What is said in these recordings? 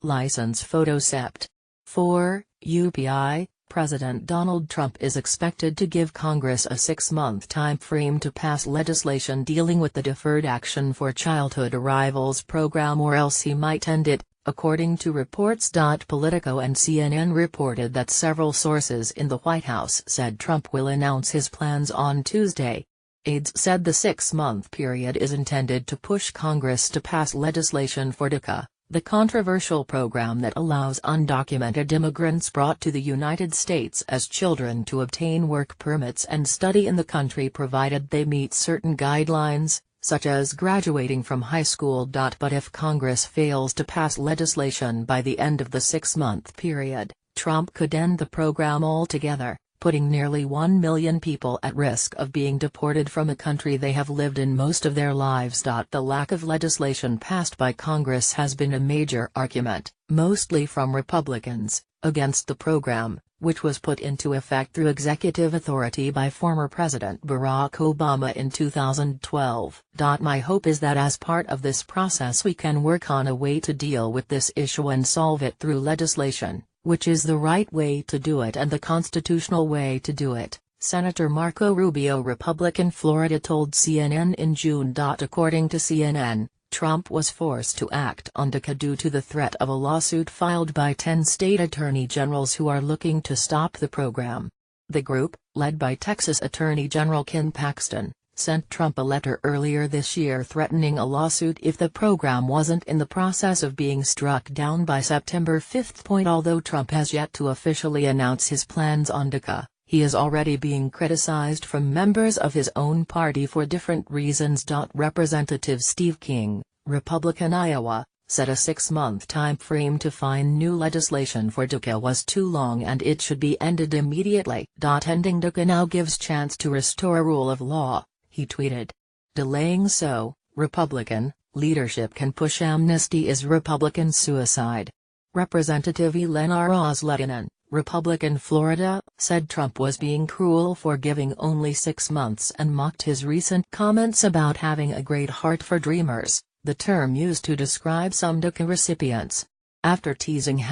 License Photocept. 4. UPI. President Donald Trump is expected to give Congress a 6-month time frame to pass legislation dealing with the Deferred Action for Childhood Arrivals program, or else he might end it, according to reports. Politico and CNN reported that several sources in the White House said Trump will announce his plans on Tuesday. Aides said the 6-month period is intended to push Congress to pass legislation for DACA, the controversial program that allows undocumented immigrants brought to the United States as children to obtain work permits and study in the country provided they meet certain guidelines, such as graduating from high school. But if Congress fails to pass legislation by the end of the 6-month period, Trump could end the program altogether, putting nearly 1 million people at risk of being deported from a country they have lived in most of their lives. The lack of legislation passed by Congress has been a major argument, mostly from Republicans, against the program, which was put into effect through executive authority by former President Barack Obama in 2012. My hope is that as part of this process we can work on a way to deal with this issue and solve it through legislation, which is the right way to do it and the constitutional way to do it, Senator Marco Rubio, Republican, Florida, told CNN in June. According to CNN, Trump was forced to act on DACA due to the threat of a lawsuit filed by 10 state attorney generals who are looking to stop the program. The group, led by Texas Attorney General Ken Paxton, sent Trump a letter earlier this year threatening a lawsuit if the program wasn't in the process of being struck down by September 5. Although Trump has yet to officially announce his plans on DACA, he is already being criticized from members of his own party for different reasons. Representative Steve King, Republican, Iowa, said a 6-month time frame to find new legislation for DACA was too long and it should be ended immediately. Ending DACA now gives chance to restore rule of law, he tweeted. Delaying so, Republican leadership can push amnesty is Republican suicide. Representative Elena Ros-Lehtinen, Republican, Florida, said Trump was being cruel for giving only 6 months and mocked his recent comments about having a great heart for dreamers, the term used to describe some DACA recipients. After teasing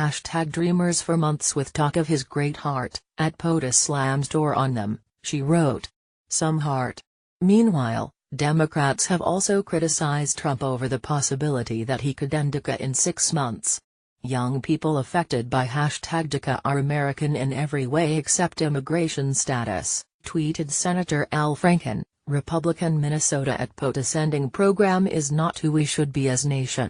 #Dreamers for months with talk of his great heart, at POTUS slams door on them, she wrote. Some heart. Meanwhile, Democrats have also criticized Trump over the possibility that he could end DACA in 6 months. Young people affected by #DACA are American in every way except immigration status, tweeted Senator Al Franken, Republican, Minnesota at POTUS. Ending program is not who we should be as nation.